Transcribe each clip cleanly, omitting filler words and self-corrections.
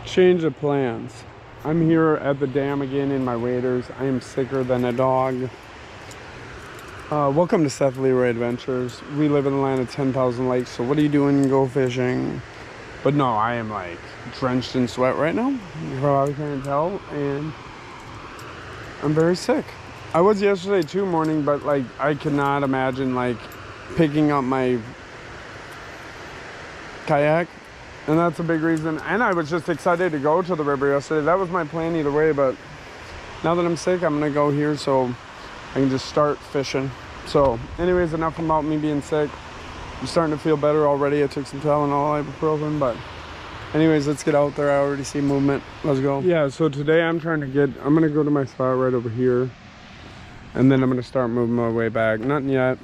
Change of plans. I'm here at the dam again in my waders. I am sicker than a dog. Welcome to SPILLWAY Adventures. We live in the land of 10,000 lakes, so what are you doing? Go fishing. But no, I am like drenched in sweat right now. You probably can't tell, and I'm very sick. I was yesterday too morning, but like I cannot imagine like picking up my kayak, and that's a big reason. And I was just excited to go to the river yesterday. That was my plan either way, but now that I'm sick, I'm gonna go here so I can just start fishing. So anyways, enough about me being sick. I'm starting to feel better already. I took some Tylenol, ibuprofen, but anyways, let's get out there. I already see movement. Let's go. Yeah, so today I'm gonna go to my spot right over here, and then I'm gonna start moving my way back. Nothing yet.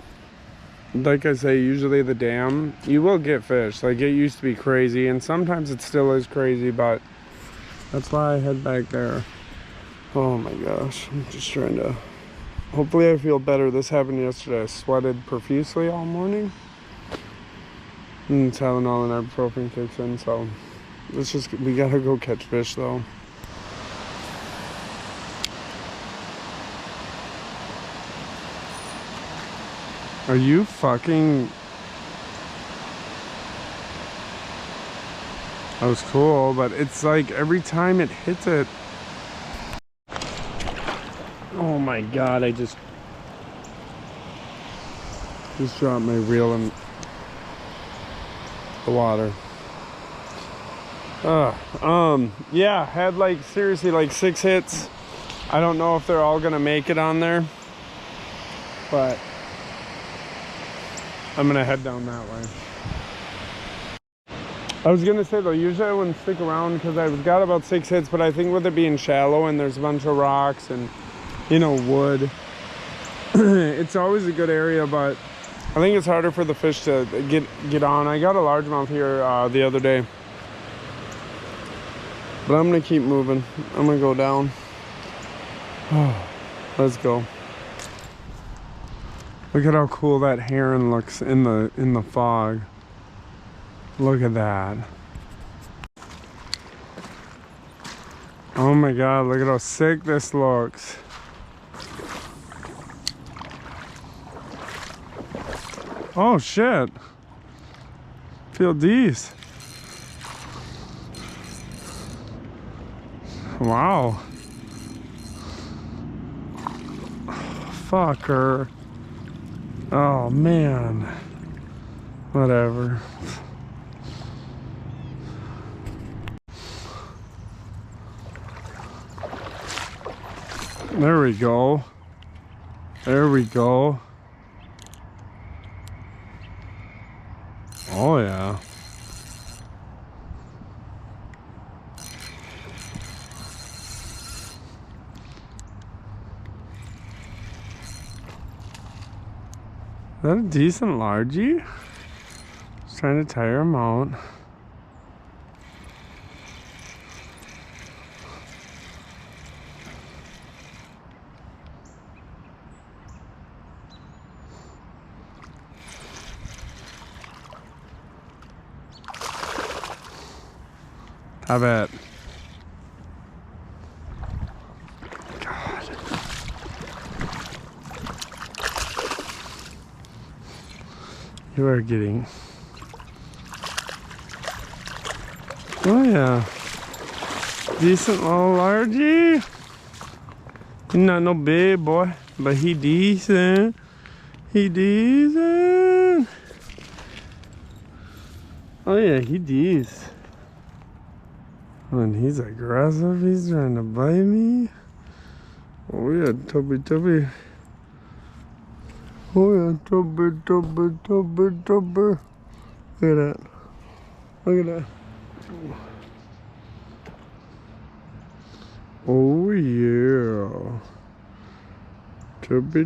Like I say, usually the dam, you will get fish. Like, it used to be crazy, and sometimes it still is crazy, but that's why I head back there. Oh my gosh, I'm just trying to, hopefully I feel better. This happened yesterday. I sweated profusely all morning, and Tylenol and ibuprofen kicks in, so we gotta go catch fish though. Are you fucking... That was cool, but it's like every time it hits it... Oh my god, I just dropped my reel in the water. Yeah, had like seriously like 6 hits. I don't know if they're all gonna make it on there, but I'm gonna head down that way. I was gonna say though, usually I wouldn't stick around because I've got about 6 hits, but I think with it being shallow and there's a bunch of rocks and, you know, wood, it's always a good area, but I think it's harder for the fish to get on. I got a largemouth here the other day, but I'm gonna keep moving. I'm gonna go down. Let's go. Look at how cool that heron looks in the fog. Look at that. Oh my god, look at how sick this looks. Oh shit. Feel these. Wow. Fucker. Oh man, whatever. There we go. There we go. Oh yeah. Is that a decent largie? Just trying to tire him out. I bet. You are getting... Oh yeah. Decent little largie. He's not no big boy, but he decent. He decent. Oh yeah, he decent. And he's aggressive. He's trying to bite me. Oh yeah, tubby. Oh yeah, tubby. Look at that. Look at that. Oh yeah. Tubby.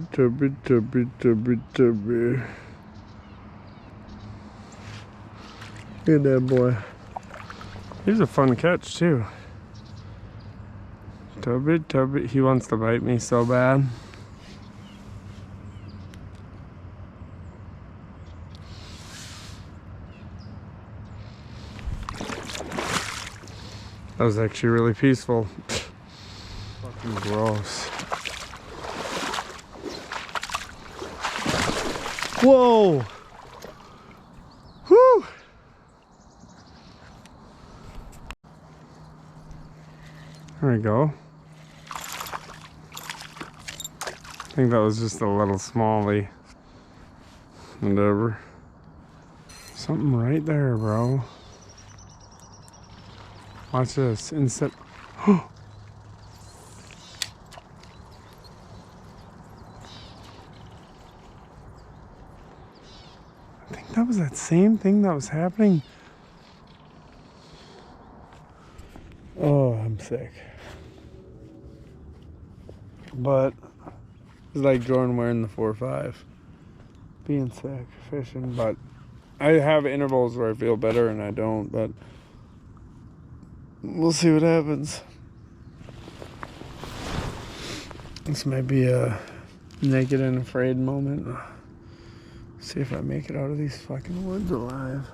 Look at that boy. He's a fun catch too. Tubby. He wants to bite me so bad. That was actually really peaceful. Fucking gross. Whoa! Whew! There we go. I think that was just a little smallie. Whatever. Something right there, bro. Watch this. Instead. I think that was that same thing that was happening. Oh, I'm sick. But it's like Jordan wearing the 4-5. Being sick, fishing, but I have intervals where I feel better and I don't, but we'll see what happens. This might be a naked and afraid moment. See if I make it out of these fucking woods alive.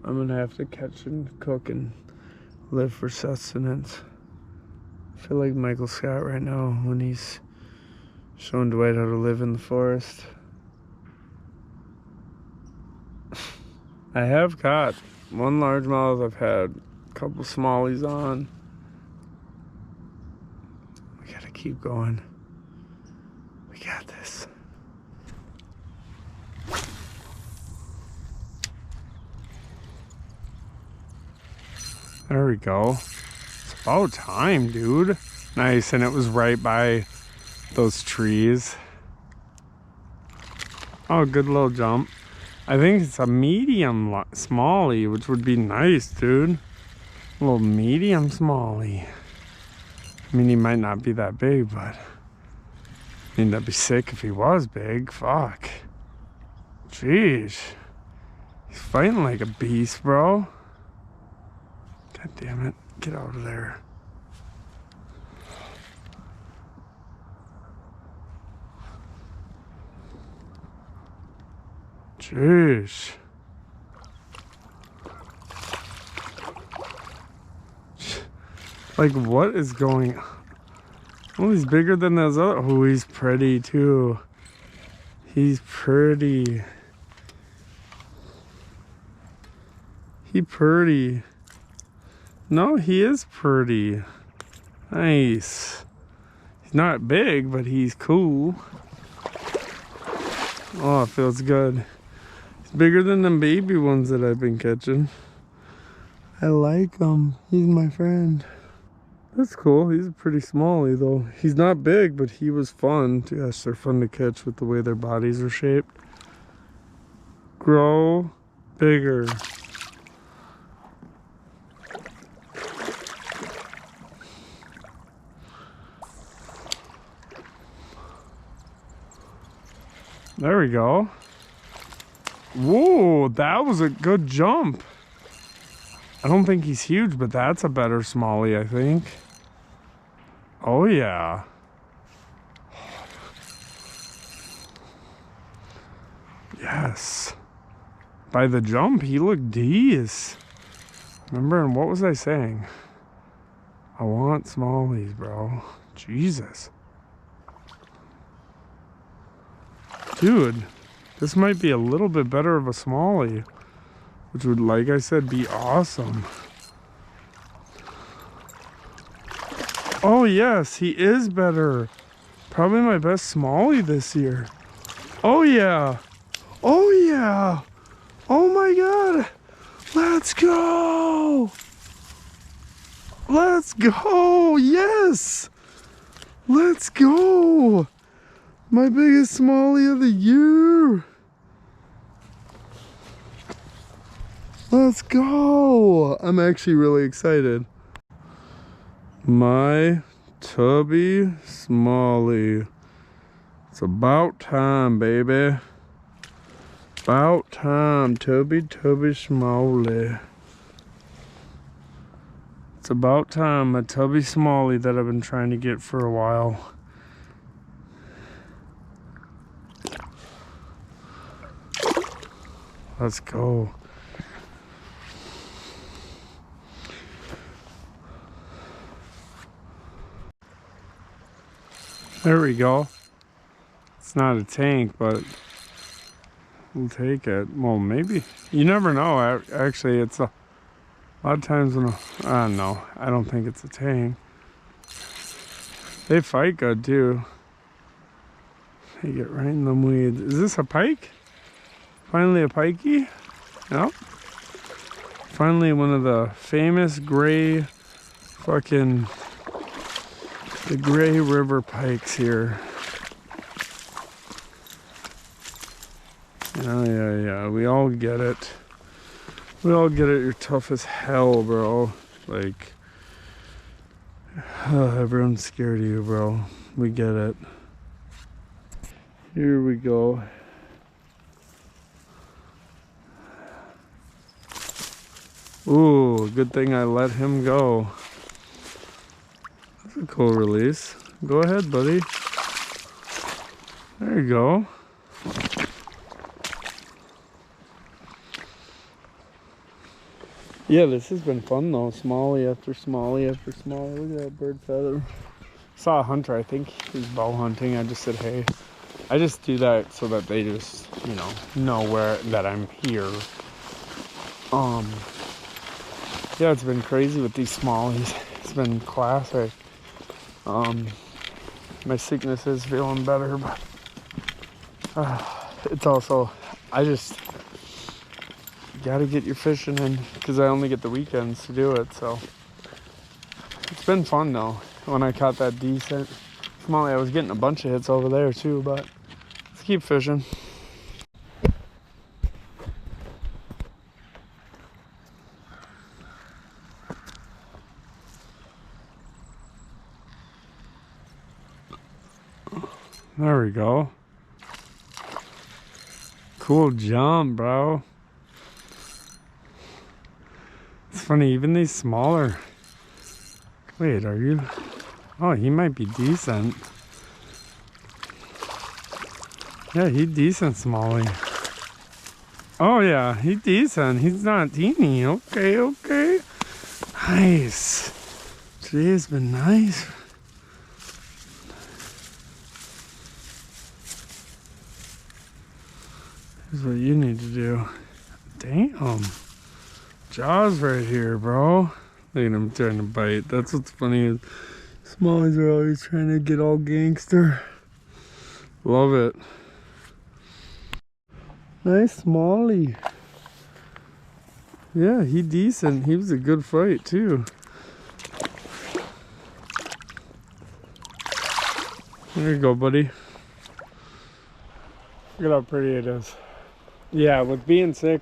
I'm gonna have to catch and cook and live for sustenance. I feel like Michael Scott right now when he's showing Dwight how to live in the forest. I have caught one largemouth. I've had a couple smallies on. We gotta keep going. We got this. There we go. It's about time, dude. Nice, and it was right by those trees. Oh, good little jump. I think it's a medium smallie, which would be nice, dude. A little medium smallie. I mean, he might not be that big, but I mean, that'd be sick if he was big. Fuck. Jeez. He's fighting like a beast, bro. God damn it. Get out of there. Jeez. Like, what is going on? Oh, he's bigger than those other. Oh, he's pretty too. He's pretty. He pretty. No, he is pretty. Nice. He's not big, but he's cool. Oh, it feels good. He's bigger than them baby ones that I've been catching. I like him. He's my friend. That's cool. He's a pretty smallie though. He's not big, but he was fun. Gosh, they're fun to catch with the way their bodies are shaped. Grow bigger. There we go. Whoa, that was a good jump. I don't think he's huge, but that's a better smallie, I think. Oh, yeah. Yes. By the jump, he looked decent. Remember, and what was I saying? I want smallies, bro. Jesus. Dude, this might be a little bit better of a smallie, which would, like I said, be awesome. Oh yes, he is better. Probably my best smallie this year. Oh yeah. Oh yeah. Oh my God. Let's go. Let's go. Yes. Let's go. My biggest smallie of the year. Let's go. I'm actually really excited. My tubby smallie. It's about time, baby. About time, tubby smallie. It's about time, a tubby smallie that I've been trying to get for a while. Let's go. There we go. It's not a tank, but we'll take it. Well, maybe. You never know. Actually, it's a lot of times when I don't know. I don't think it's a tank. They fight good too. They get right in them weeds. Is this a pike? Finally a pikey? Yep. Finally one of the famous gray the gray river pikes here. Yeah. We all get it. We all get it. You're tough as hell, bro. Like, everyone's scared of you, bro. We get it. Here we go. Ooh, good thing I let him go. That's a cool release. Go ahead, buddy. There you go. Yeah, this has been fun though. Smalley after smalley after smalley. Look at that bird feather. Saw a hunter, I think he's bow hunting. I just said, hey. I just do that so that they just, know that I'm here. Yeah, it's been crazy with these smallies. It's been classic. My sickness is feeling better, but it's also, I just gotta get your fishing in because I only get the weekends to do it. So it's been fun though. When I caught that decent smallie, I was getting a bunch of hits over there too, but let's keep fishing. There we go. Cool jump, bro. It's funny, even these smaller. Wait, are you? Oh, he might be decent. Yeah, he's decent, smallie. Oh yeah, he's decent. He's not teeny. Okay. Nice. Today has been nice. Here's what you need to do. Damn. Jaws right here, bro. Look at him trying to bite. That's what's funny is smallies are always trying to get all gangster. Love it. Nice smallie. Yeah, he decent. He was a good fight too. There you go, buddy. Look at how pretty it is. Yeah, with being sick,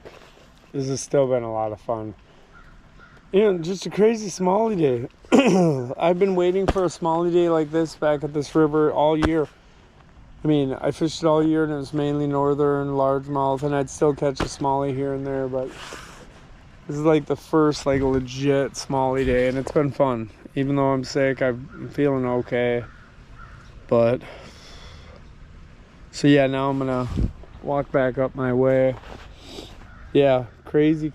this has still been a lot of fun. Just a crazy smallie day. I've been waiting for a smallie day like this back at this river all year. I mean, I fished it all year and it was mainly northern largemouth, and I'd still catch a smallie here and there, but this is like the first like legit smallie day, and it's been fun. Even though I'm sick, I'm feeling okay. But so yeah, now I'm gonna walk back up my way. Yeah, crazy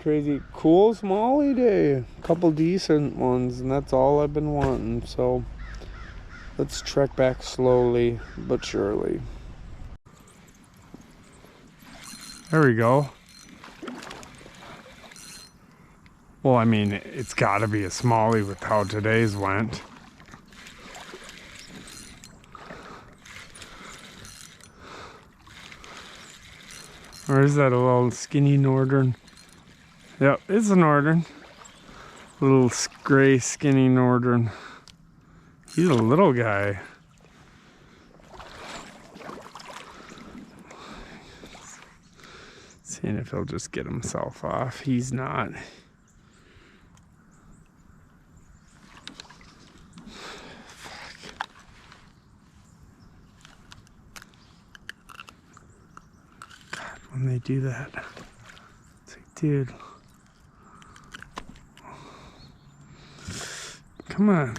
cool smallie day. Couple decent ones, and that's all I've been wanting. So let's trek back slowly but surely. There we go. Well, I mean, it's gotta be a smallie with how today's went. Or is that a little skinny northern? Yep, it's a northern. Little gray skinny northern. He's a little guy. Seeing if he'll just get himself off. He's not. When they do that, it's like, dude, come on.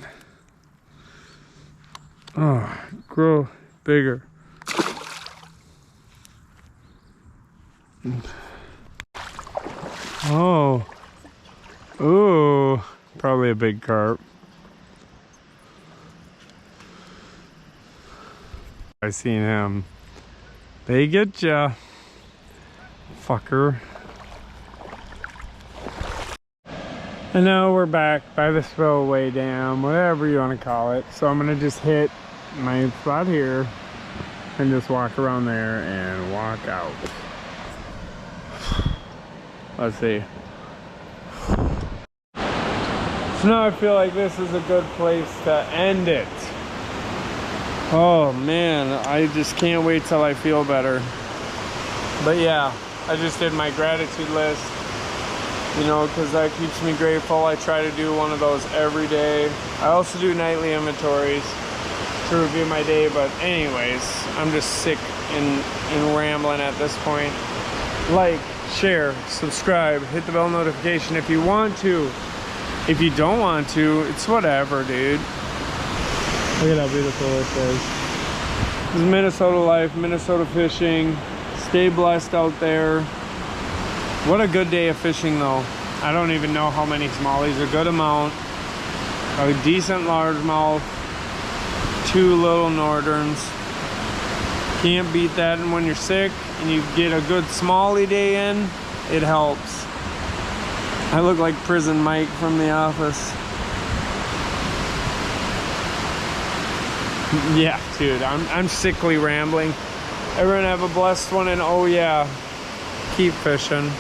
Oh, grow bigger. Oh, ooh, probably a big carp. I seen him. They get ya, fucker. And now we're back by the Spillway Dam, whatever you want to call it. So I'm gonna just hit my spot here and just walk around there and walk out. Let's see. So now I feel like this is a good place to end it. Oh man, I just can't wait till I feel better. But yeah, I just did my gratitude list, you know, because that keeps me grateful. I try to do one of those every day. I also do nightly inventories to review my day, but anyways, I'm just sick and rambling at this point. Like, share, subscribe, hit the bell notification if you want to. If you don't want to, it's whatever, dude. Look at how beautiful this is. This is Minnesota life, Minnesota fishing. Stay blessed out there. What a good day of fishing though. I don't even know how many smallies, a good amount. A decent largemouth. 2 little northerns. Can't beat that. And when you're sick and you get a good smallie day in, it helps. I look like Prison Mike from The Office. Yeah, dude, I'm sickly rambling. Everyone have a blessed one, and oh yeah, keep fishing.